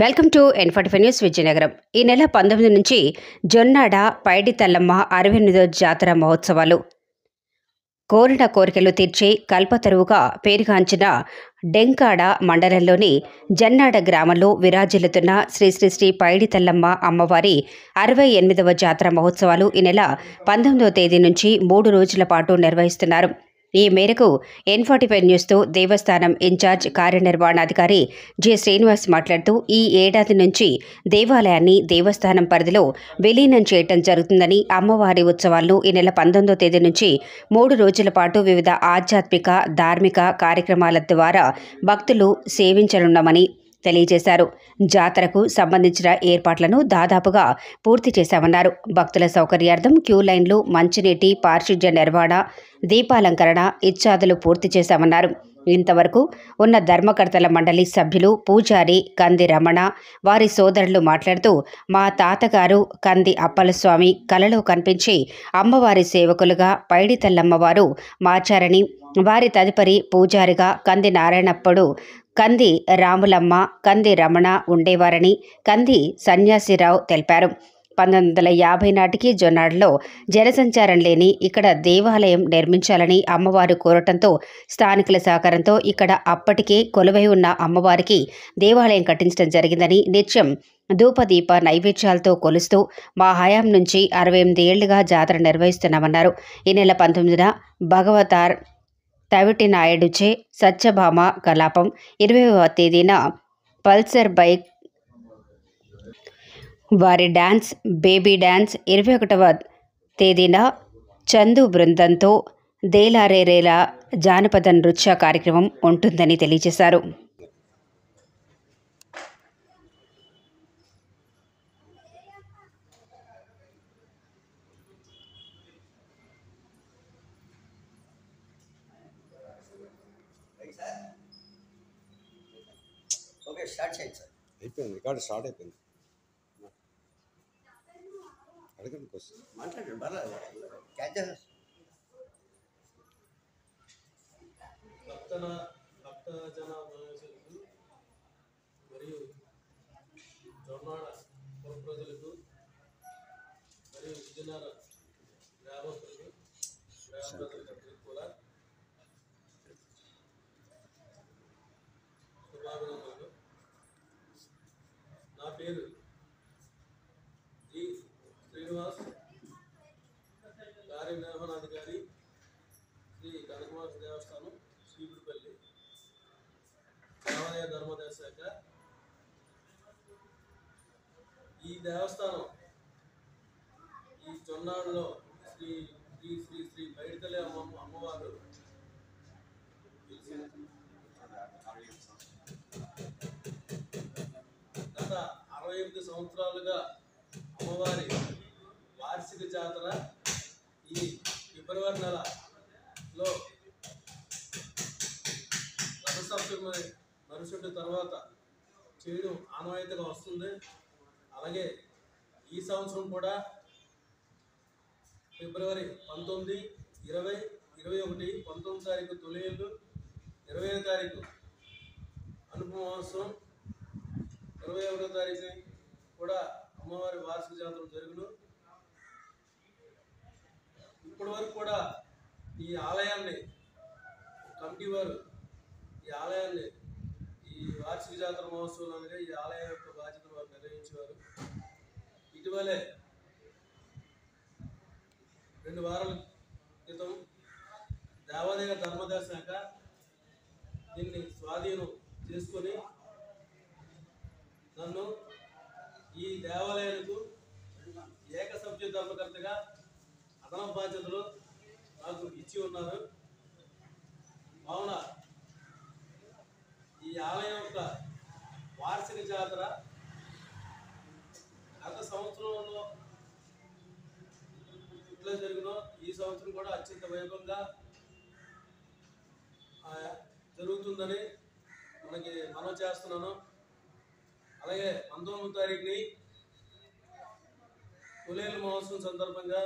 Welcome to N45 news Vizianagaram. ఈ నెల 19 నుంచి జొన్నాడ పైడి తల్లమ్మ 68వ జాతర మహోత్సవాలు. కోరిన కోరికలు తీర్చే కల్పతరువుగా పేరుగాంచిన డెంకాడ మండలంలోని జన్నాడ గ్రామంలో విరాజిల్లుతున్న శ్రీ శ్రీ శ్రీ పైడి తల్లమ్మ అమ్మవారి 68వ జాతర మహోత్సవాలు ఈ నెల 19వ తేదీ నుంచి 3 రోజుల పాటు నిర్వహిస్తున్నారు. ఈ మేరకు N45 న్యూస్తో దేవస్థానం ఇన్ఛార్జ్ కార్యనిర్వహణాధికారి జె శ్రీనివాస్ మాట్లాడుతూ ఈ ఏడాది నుంచి దేవాలయాన్ని దేవస్థానం పరిధిలో విలీనం చేయటం జరుగుతుందని, అమ్మవారి ఉత్సవాలను ఈ నెల 19వ తేదీ నుంచి 3 రోజుల పాటు వివిధ ఆధ్యాత్మిక ధార్మిక కార్యక్రమాల ద్వారా భక్తులు సేవించనున్నామని తెలియజేశారు. జాతరకు సంబంధించిన ఏర్పాట్లను దాదాపుగా పూర్తి చేశామన్నారు. భక్తుల సౌకర్యార్థం క్యూ లైన్లు, మంచినీటి పారిశుధ్య నిర్వహణ, దీపాలంకరణ ఇత్యాదులు పూర్తి చేశామన్నారు. ఇంతవరకు ఉన్న ధర్మకర్తల మండలి సభ్యులు పూజారి కంది రమణ వారి సోదరులు మాట్లాడుతూ, మా తాతగారు కంది అప్పలస్వామి కలలో కనిపించి అమ్మవారి సేవకులుగా పైడి తల్లమ్మవారు మార్చారని, వారి తదుపరి పూజారిగా కంది నారాయణప్పుడు కంది రాములమ్మ, కంది రమణ ఉండేవారని కంది సన్యాసిరావు తెలిపారు. 1950 నాటికి జొన్నాడలో జనసంచారం లేని ఇక్కడ దేవాలయం నిర్మించాలని అమ్మవారు కోరటంతో స్థానికుల సహకారంతో ఇక్కడ అప్పటికే కొలువై ఉన్న అమ్మవారికి దేవాలయం కట్టించడం జరిగిందని, నిత్యం ధూపదీప నైవేద్యాలతో కొలుస్తూ మా హయాం నుంచి 68 ఏళ్లుగా జాతర నిర్వహిస్తున్నామన్నారు. ఈ నెల 19న భగవతార్ తవిటి నాయుడుచే సత్యభామ కలాపం, 20వ తేదీన పల్సర్ బైక్ వారి డ్యాన్స్ బేబీ డ్యాన్స్, 21వ తేదీన చందు బృందంతో దేలారేరేలా జానపద నృత్య కార్యక్రమం ఉంటుందని తెలియజేశారు. అయిపోయింది, రికార్డు స్టార్ట్ అయిపోయింది. అడగండి క్వశ్చన్ మాట్లాడండి. భక్తజన మహేశ్వరులకు మరియు జొన్నాడ పుర ప్రజలకు మరియు విజయనగర గ్రామస్తులకు గ్రామ ప్రజలందరికీ కూడా శుభాభినందనలు. నా పేరు జి శ్రీనివాస్, కార్యనిర్వహణాధికారి, శ్రీ కనకమాత దేవస్థానం, శ్రీపుడిపల్లి, దేవాలయ ధర్మదేవ శాఖ. ఈ దేవస్థానం ఈ జొన్నాడులో శ్రీ శ్రీ శ్రీ శ్రీ పైడితల్లి అమ్మవారు గత 68 సంవత్సరాలుగా అమ్మవారి వార్షిక జాతర ఈ ఫిబ్రవరి నెలలో రథసప్తమి మరుసటి తర్వాత చేయడం ఆనవాయితీగా వస్తుంది. అలాగే ఈ సంవత్సరం కూడా ఫిబ్రవరి 19, 20, 21, 19వ తారీఖు తొలియేళ్ళు, 20వ తారీఖు అనుపమహోత్సవం, 21వ తారీఖు కూడా అమ్మవారి వార్షిక జాతర జరుగును. ఇప్పటి వరకు కూడా ఈ ఆలయాన్ని కమిటీ వారు ఈ ఆలయాన్ని ఈ వార్షిక జాతర మహోత్సవం అనగా ఈ ఆలయం యొక్క బాధ్యతను వారు నిర్వహించేవారు. ఇటీవలే 2 వారాల క్రితం దేవాలయ ధర్మదేవ శాఖ దీన్ని స్వాధీనం చేసుకొని నన్ను ఈ దేవాలయాలకు ఏకసభ్య ధర్మకర్తగా అదనపు బాధ్యతలు నాకు ఇచ్చి ఉన్నారు. కావున ఈ ఆలయం యొక్క వార్షిక జాతర గత సంవత్సరంలో ఇట్లా జరిగిన ఈ సంవత్సరం కూడా అత్యంత వైభవంగా జరుగుతుందని మనకి మనం చేస్తున్నాను. అలాగే 19వ తారీఖుని తొలేలు మహోత్సవం సందర్భంగా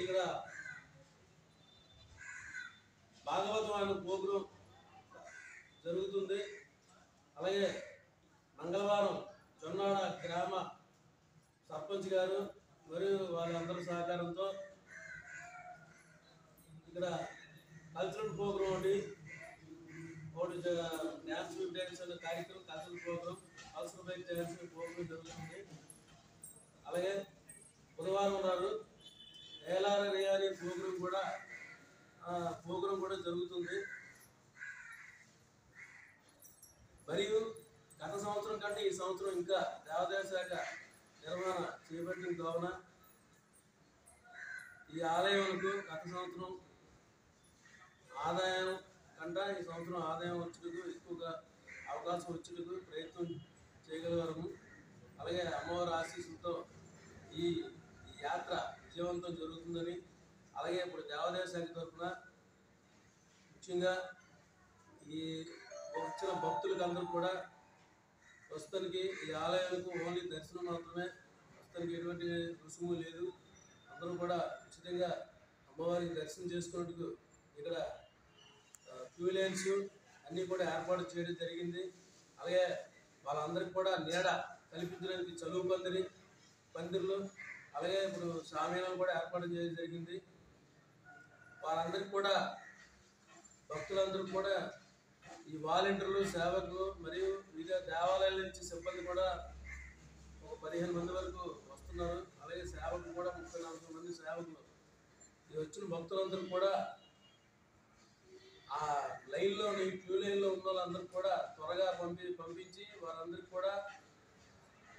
ఇక్కడ భాగవతం అనే ప్రోగ్రాం జరుగుతుంది. అలాగే మంగళవారం జొన్నాడ గ్రామ సర్పంచ్ గారు మరియు వాళ్ళందరి సహకారంతో ఇక్కడ కల్చరల్ ప్రోగ్రామ్ ఒకటి డ్యాన్స్ డ్యాన్స్ అనే కార్యక్రమం, cultural programme, cultural bike dance programme జరుగుతుంది. అలాగే బుధవారం నాడు ఏలార అనే ప్రోగ్రాం కూడా జరుగుతుంది. మరియు గత సంవత్సరం కంటే ఈ సంవత్సరం ఇంకా దేవాదాయ శాఖ నిర్వహణ చేపట్టిన కావున ఈ ఆలయాలకు గత సంవత్సరం ఆదాయం కంటే ఈ సంవత్సరం ఆదాయం వచ్చేందుకు ఎక్కువగా అవకాశం వచ్చేందుకు ప్రయత్నం చేయగలగలము. అలాగే అమ్మవారి ఆశీస్సులతో ఈ యాత్ర విజయవంతం జరుగుతుందని, అలాగే ఇప్పుడు దేవాదాయ శాఖ తరఫున ముఖ్యంగా ఈ వచ్చిన భక్తులకు అందరూ కూడా ప్రస్తుతానికి ఈ ఆలయాలకు ఓన్లీ దర్శనం మాత్రమే, ప్రస్తుతానికి ఎటువంటి రుసుము లేదు. అందరూ కూడా ఉచితంగా అమ్మవారికి దర్శనం చేసుకున్నట్టుకు ఇక్కడ క్యూ లైన్స్ అన్నీ కూడా ఏర్పాటు చేయడం జరిగింది. అలాగే వాళ్ళందరికీ కూడా నీడ కల్పించడానికి చలువు పందిర్లు, అలాగే ఇప్పుడు షామీనాలు కూడా ఏర్పాటు చేయడం జరిగింది. వాళ్ళందరికీ కూడా భక్తులందరూ కూడా ఈ వాలంటీర్లు, సేవకులు మరియు వివిధ దేవాలయాల నుంచి సిబ్బంది కూడా ఒక 15 మంది వరకు వస్తున్నారు. అలాగే సేవకులు కూడా 34 మంది సేవకులు. ఈ వచ్చిన భక్తులందరూ కూడా ఆ లైన్లో క్యూ లైన్లో ఉన్న వాళ్ళందరూ కూడా త్వరగా పంపించి వారందరికీ కూడా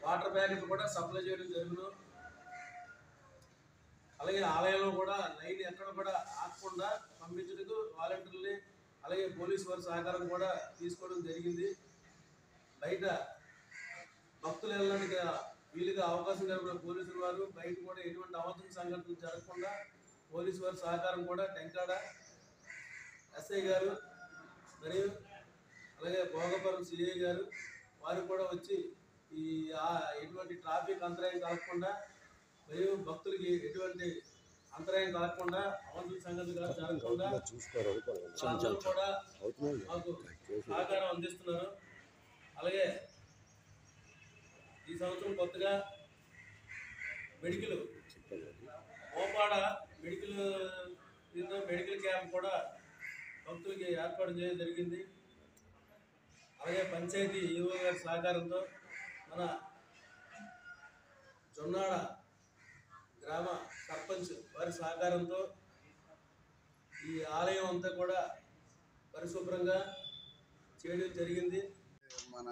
వాటర్ ప్యాకెట్లు కూడా సప్లై చేయడం జరుగును. అలాగే ఆలయంలో కూడా లైన్ ఎక్కడ కూడా ఆగకుండా పంపించడానికి వాలంటీర్లని అలాగే పోలీసు వారి సహకారం కూడా తీసుకోవడం జరిగింది. బయట భక్తులు వెళ్ళడానికి వీలుగా అవకాశం కలిగిన పోలీసుల వారు బయట కూడా ఎటువంటి అవాంఛనీయ సంఘటనలు జరగకుండా పోలీసు వారి సహకారం కూడా టెంకాడ ఎస్ఐ గారు మరియు అలాగే భోగపురం సిఐ గారు వారు కూడా వచ్చి ఈ ఎటువంటి ట్రాఫిక్ అంతరాయం కలగకుండా మరియు భక్తులకి ఎటువంటి అంతరాయం కలగకుండా అవాంఛనీయ సంఘటనలు జరగకుండా అందరూ కూడా మాకు సహకారం అందిస్తున్నారు. అలాగే ఈ సంవత్సరం కొత్తగా మోపాడ మెడికల్ క్యాంప్ కూడా భక్తులకి ఏర్పాటు చేయడం జరిగింది. అలాగే పంచాయతీ ఈవో గారి సహకారంతో మన జొన్నాడ గ్రామ సర్పంచ్ వారి సహకారంతో ఈ ఆలయం అంతా కూడా పరిశుభ్రంగా చేయడం జరిగింది. మన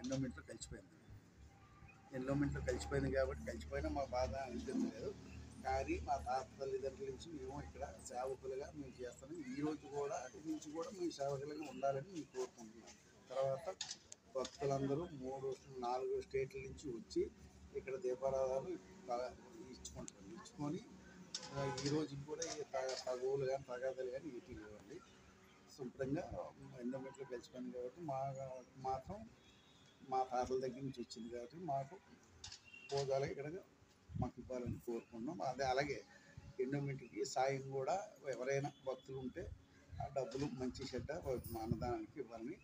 ఎండోమెంట్లో కలిసిపోయింది కాబట్టి కలిసిపోయినా మా బాధ అనిపించలేదు. కానీ మా తాత తల్లిదండ్రుల నుంచి మేము ఇక్కడ సేవకులుగా మేము చేస్తున్నాం. ఈరోజు కూడా నుంచి కూడా మేము సేవకులుగా ఉండాలని మేము కోరుకుంటున్నాం. తర్వాత భక్తులందరూ 3-4 స్టేట్ల నుంచి వచ్చి ఇక్కడ దీపారాధనలు ఇచ్చుకొని ఈరోజు కూడా తగువులు కానీ తగాదాలు కానీ వీటికి ఇవ్వండి. శుభ్రంగా ఎండోమెంట్లో కలిసిపోయింది కాబట్టి మాత్రం మా తాతల దగ్గర నుంచి వచ్చింది కాబట్టి మాకు పోదాలు ఇక్కడ మాకు ఇవ్వాలని కోరుకుంటున్నాం. అలాగే ఎండోమెంట్కి సాయం కూడా ఎవరైనా భక్తులు ఉంటే ఆ డబ్బులు మంచి చెడ్డ అన్నదానానికి ఇవ్వాలని